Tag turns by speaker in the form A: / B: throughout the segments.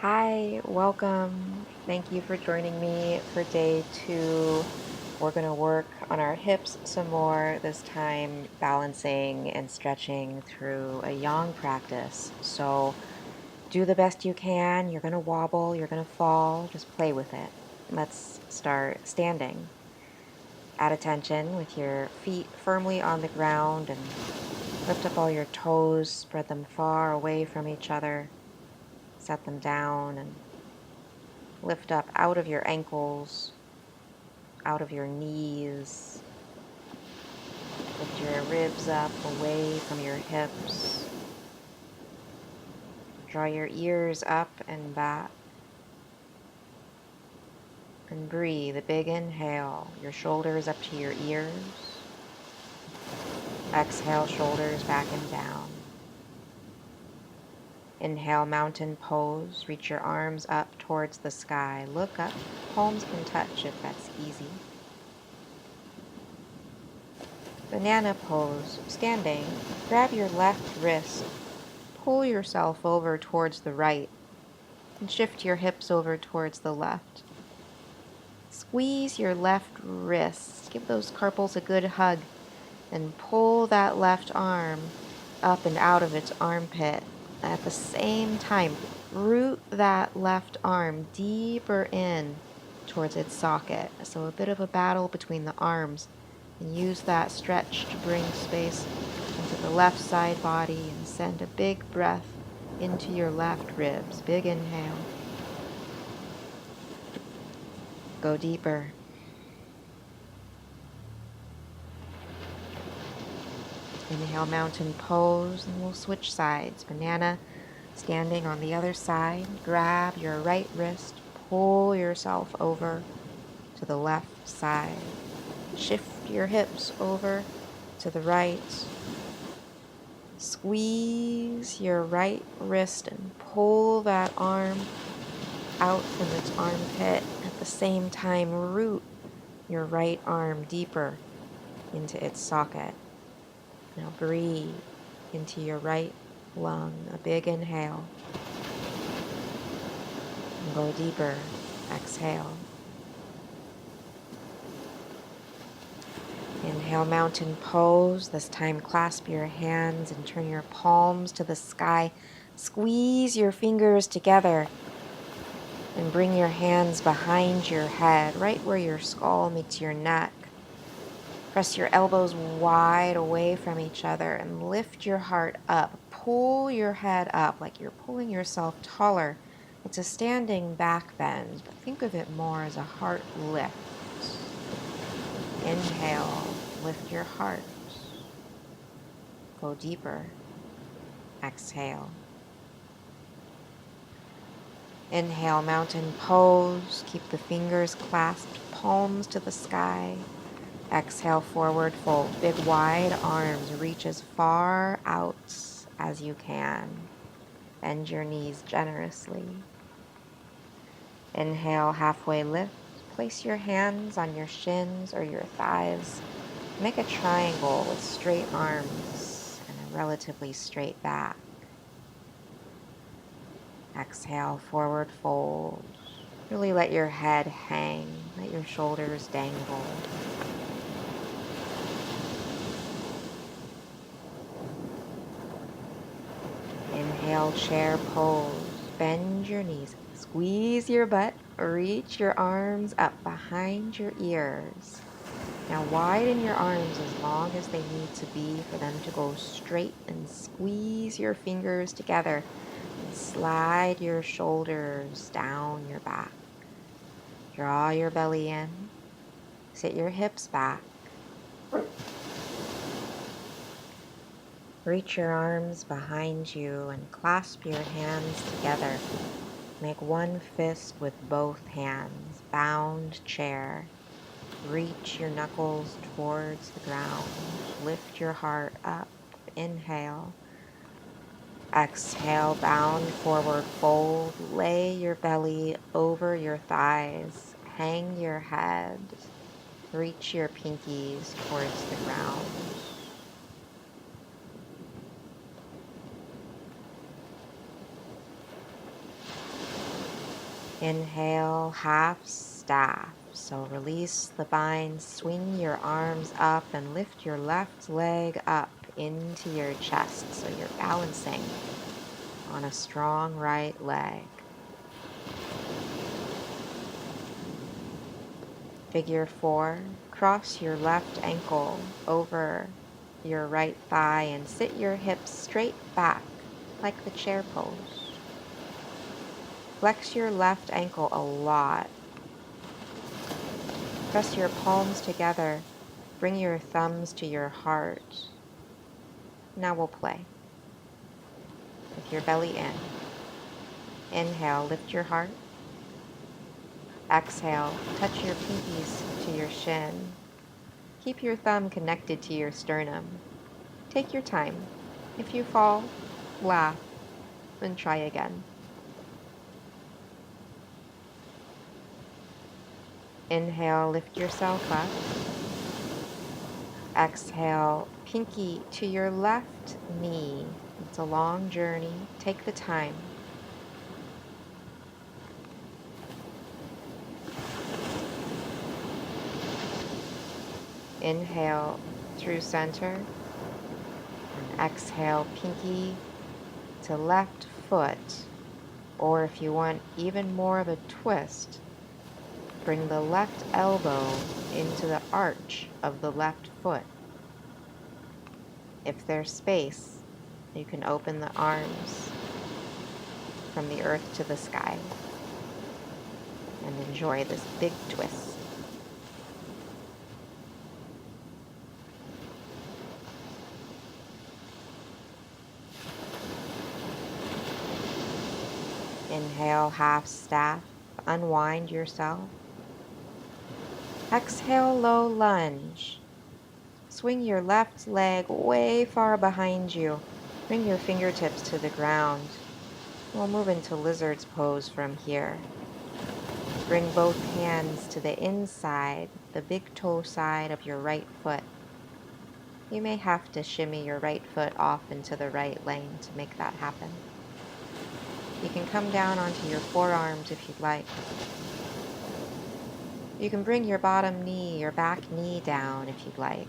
A: Hi, welcome. Thank you for joining me for day 2. We're going to work on our hips some more, this time balancing and stretching through a yang practice. So do the best you can. You're going to wobble, you're going to fall, just play with it. Let's start standing. Add attention with your feet firmly on the ground and lift up all your toes, spread them far away from each other, set them down and lift up out of your ankles, out of your knees. Lift your ribs up away from your hips. Draw your ears up and back. And breathe a big inhale. Your shoulders up to your ears. Exhale, shoulders back and down. Inhale, mountain pose. Reach your arms up towards the sky. Look up. Palms can touch if that's easy. Banana pose. Standing, grab your left wrist. Pull yourself over towards the right and shift your hips over towards the left. Squeeze your left wrist. Give those carpals a good hug and pull that left arm up and out of its armpit. At the same time, root that left arm deeper in towards its socket. So a bit of a battle between the arms, and use that stretch to bring space into the left side body and send a big breath into your left ribs. Big inhale. Go deeper. Inhale, mountain pose, and we'll switch sides. Banana, standing on the other side. Grab your right wrist, pull yourself over to the left side. Shift your hips over to the right. Squeeze your right wrist and pull that arm out from its armpit. At the same time, root your right arm deeper into its socket. Now breathe into your right lung. A big inhale. And go deeper. Exhale. Inhale, mountain pose. This time clasp your hands and turn your palms to the sky. Squeeze your fingers together and bring your hands behind your head, right where your skull meets your neck. Press your elbows wide away from each other and lift your heart up. Pull your head up like you're pulling yourself taller. It's a standing back bend, but think of it more as a heart lift. Inhale, lift your heart. Go deeper. Exhale. Inhale, mountain pose. Keep the fingers clasped, palms to the sky. Exhale, forward fold. Big wide arms. Reach as far out as you can. Bend your knees generously. Inhale, halfway lift. Place your hands on your shins or your thighs. Make a triangle with straight arms and a relatively straight back. Exhale, forward fold. Really let your head hang, let your shoulders dangle. Inhale, chair pose. Bend your knees, squeeze your butt, reach your arms up behind your ears. Now widen your arms as long as they need to be for them to go straight, and squeeze your fingers together and slide your shoulders down your back. Draw your belly in, sit your hips back. Reach your arms behind you and clasp your hands together. Make one fist with both hands, bound chair. Reach your knuckles towards the ground. Lift your heart up. Inhale. Exhale, bound forward fold. Lay your belly over your thighs. Hang your head. Reach your pinkies towards the ground. Inhale, half staff. So release the bind, swing your arms up and lift your left leg up into your chest. So you're balancing on a strong right leg. Figure 4, cross your left ankle over your right thigh and sit your hips straight back like the chair pose. Flex your left ankle a lot. Press your palms together. Bring your thumbs to your heart. Now we'll play. With your belly in. Inhale, lift your heart. Exhale, touch your pinkies to your shin. Keep your thumb connected to your sternum. Take your time. If you fall, laugh, and try again. Inhale, lift yourself up. Exhale, pinky to your left knee. It's a long journey. Take the time. Inhale through center. And exhale, pinky to left foot. Or if you want even more of a twist, bring the left elbow into the arch of the left foot. If there's space, you can open the arms from the earth to the sky and enjoy this big twist. Inhale, half staff, unwind yourself. Exhale, low lunge. Swing your left leg way far behind you. Bring your fingertips to the ground. We'll move into lizard's pose from here. Bring both hands to the inside, the big toe side of your right foot. You may have to shimmy your right foot off into the right lane to make that happen. You can come down onto your forearms if you'd like. You can bring your bottom knee, your back knee down if you'd like.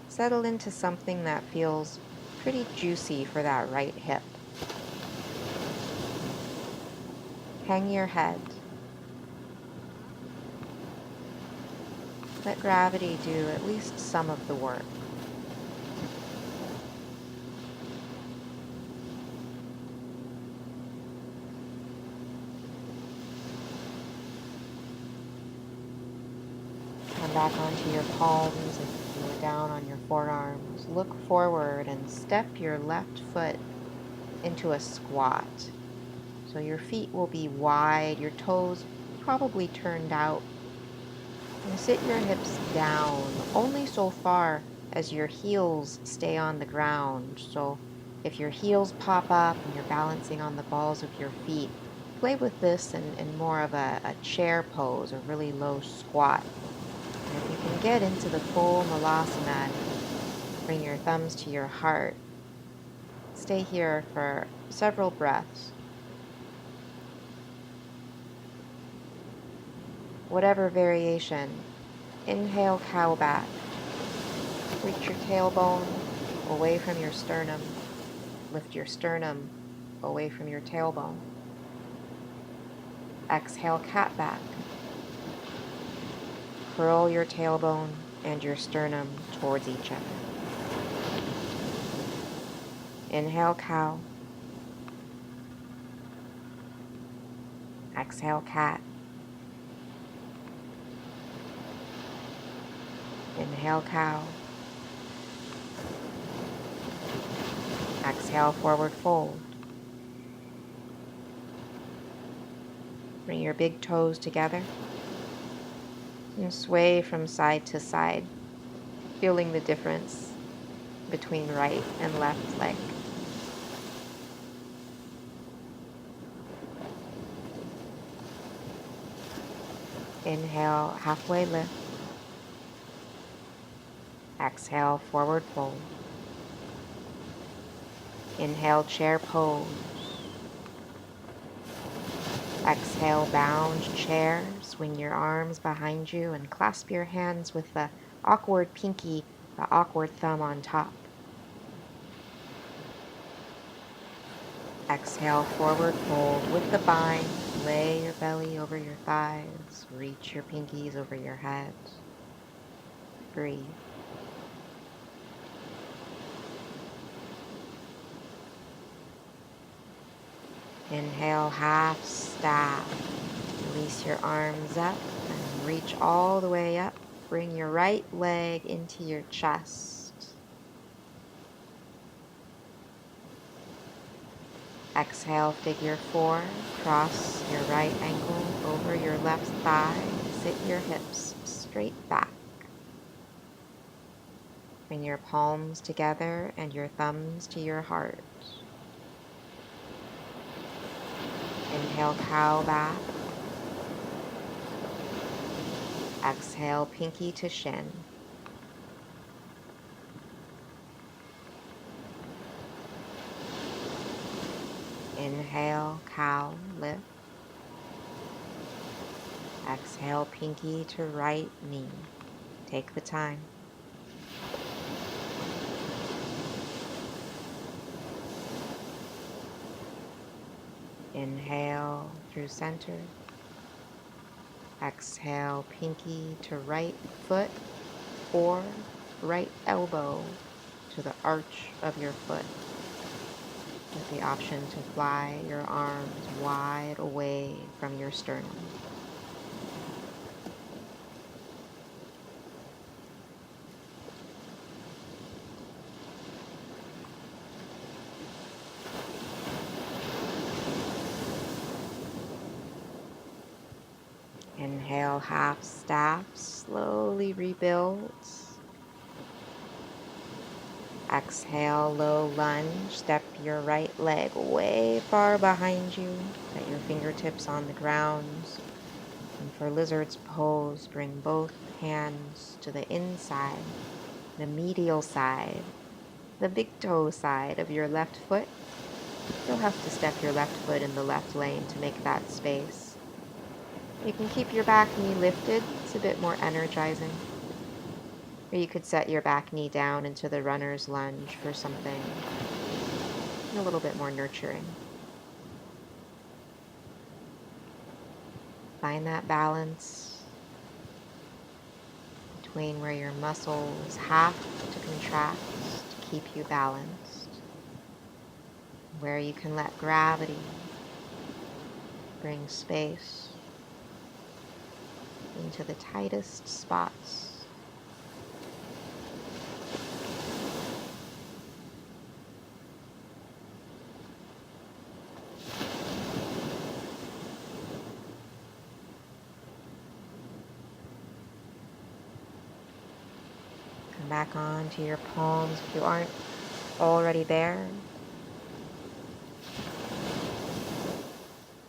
A: Settle into something that feels pretty juicy for that right hip. Hang your head. Let gravity do at least some of the work. Come back onto your palms if you were down on your forearms. Look forward and step your left foot into a squat. So your feet will be wide, your toes probably turned out. And sit your hips down only so far as your heels stay on the ground. So if your heels pop up and you're balancing on the balls of your feet, play with this in more of a chair pose, a really low squat. And if you can get into the full malasana, bring your thumbs to your heart. Stay here for several breaths. Whatever variation, inhale, cow back. Reach your tailbone away from your sternum. Lift your sternum away from your tailbone. Exhale, cat back. Curl your tailbone and your sternum towards each other. Inhale, cow. Exhale, cat. Inhale, cow. Exhale, forward fold. Bring your big toes together and sway from side to side, feeling the difference between right and left leg. Inhale, halfway lift. Exhale, forward fold. Inhale, chair pose. Exhale, bound chair. Swing your arms behind you and clasp your hands with the awkward pinky, the awkward thumb on top. Exhale, forward fold with the bind. Lay your belly over your thighs. Reach your pinkies over your head. Breathe. Inhale, half staff. Release your arms up and reach all the way up. Bring your right leg into your chest. Exhale, figure four. Cross your right ankle over your left thigh. Sit your hips straight back. Bring your palms together and your thumbs to your heart. Inhale, cow back. Exhale, pinky to shin. Inhale, cow, lift. Exhale, pinky to right knee. Take the time. Inhale through center. Exhale, pinky to right foot or right elbow to the arch of your foot, with the option to fly your arms wide away from your sternum. Inhale, half staff, slowly rebuild. Exhale, low lunge. Step your right leg way far behind you. Set your fingertips on the ground. And for lizard's pose, bring both hands to the inside, the medial side, the big toe side of your left foot. You'll have to step your left foot in the left lane to make that space. You can keep your back knee lifted. It's a bit more energizing. Or you could set your back knee down into the runner's lunge for something a little bit more nurturing. Find that balance between where your muscles have to contract to keep you balanced, where you can let gravity bring space into the tightest spots. Come back on to your palms if you aren't already there.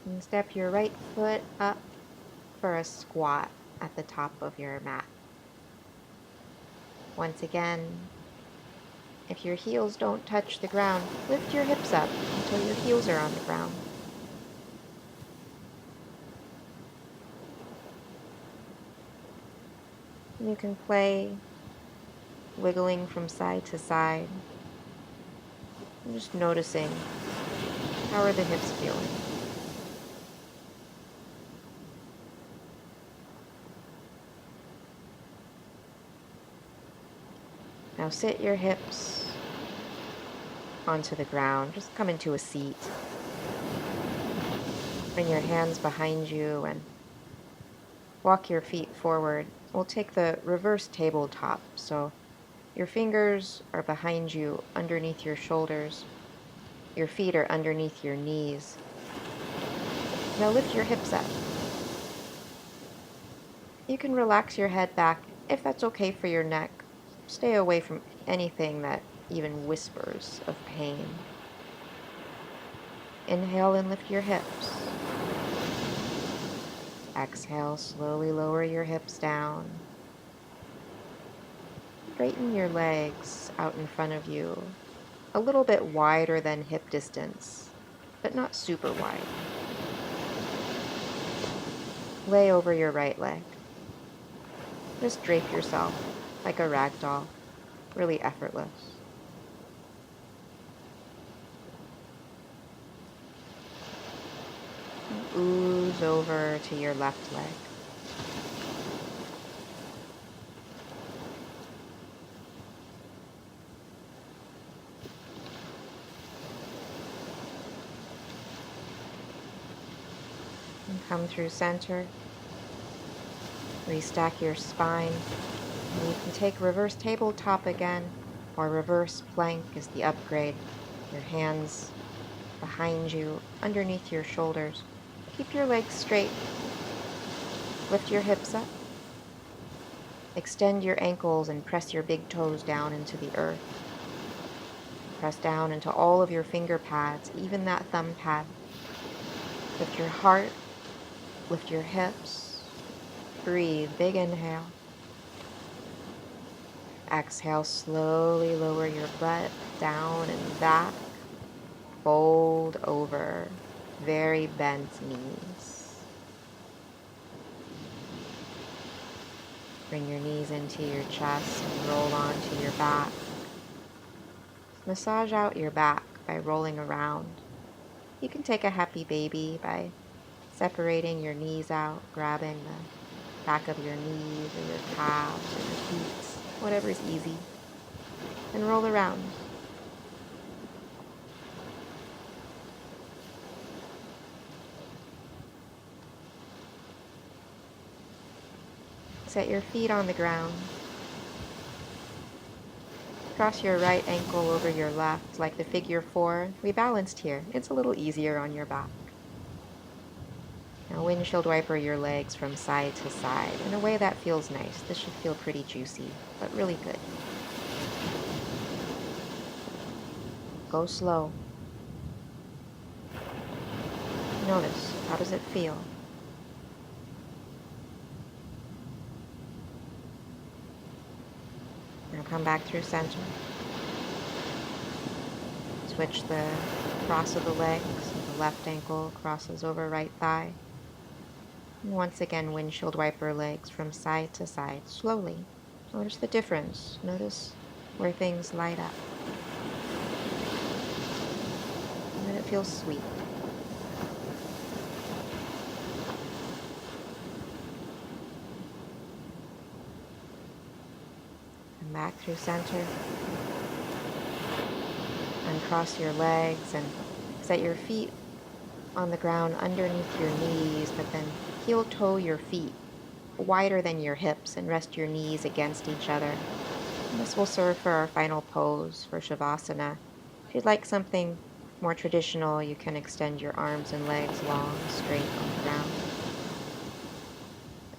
A: And step your right foot up for a squat at the top of your mat. Once again, if your heels don't touch the ground, lift your hips up until your heels are on the ground. You can play wiggling from side to side. I'm just noticing, how are the hips feeling? Now sit your hips onto the ground. Just come into a seat. Bring your hands behind you and walk your feet forward. We'll take the reverse tabletop. So your fingers are behind you, underneath your shoulders. Your feet are underneath your knees. Now lift your hips up. You can relax your head back if that's okay for your neck. Stay away from anything that even whispers of pain. Inhale and lift your hips. Exhale, slowly lower your hips down. Straighten your legs out in front of you, a little bit wider than hip distance, but not super wide. lay over your right leg. Just drape yourself like a rag doll, really effortless. And ooze over to your left leg. And come through center. Restack your spine. And you can take reverse tabletop again, or reverse plank is the upgrade. Your hands behind you, underneath your shoulders. Keep your legs straight. Lift your hips up. Extend your ankles and press your big toes down into the earth. Press down into all of your finger pads, even that thumb pad. Lift your heart, lift your hips. Breathe, big inhale. Exhale, slowly lower your butt down and back. Fold over, very bent knees. Bring your knees into your chest and roll onto your back. Massage out your back by rolling around. You can take a happy baby by separating your knees out, grabbing the back of your knees or your calves or your feet, whatever's easy, and roll around. Set your feet on the ground. Cross your right ankle over your left like the figure 4. We balanced here. It's a little easier on your back. Now windshield wiper your legs from side to side in a way that feels nice. This should feel pretty juicy, but really good. Go slow. Notice, how does it feel? Now come back through center. Switch the cross of the legs. The left ankle crosses over right thigh. And once again, windshield wiper legs from side to side, slowly. Notice the difference. Notice where things light up. And then it feels sweet. Come back through center. Uncross your legs and set your feet on the ground underneath your knees, but then heel toe your feet wider than your hips and rest your knees against each other. And this will serve for our final pose for Shavasana. If you'd like something more traditional, you can extend your arms and legs long, straight on the ground.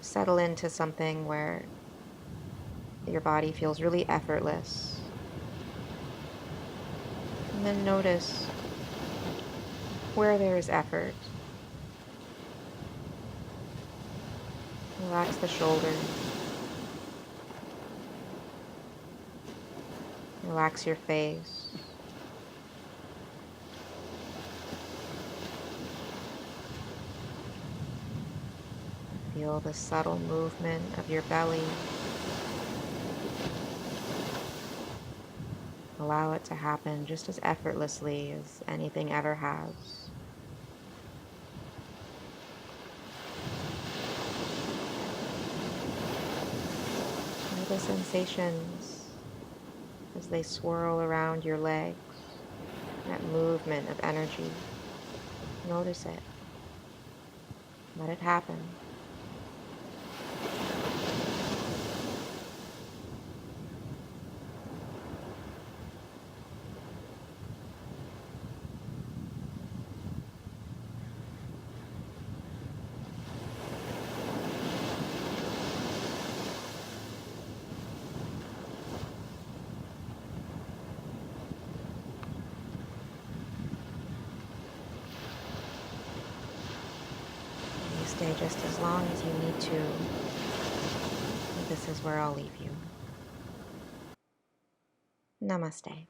A: Settle into something where your body feels really effortless. And then notice where there is effort. Relax the shoulders. Relax your face. Feel the subtle movement of your belly. Allow it to happen just as effortlessly as anything ever has. Feel the sensations as they swirl around your legs, that movement of energy. Notice it. Let it happen. Stay just as long as you need to. This is where I'll leave you. Namaste.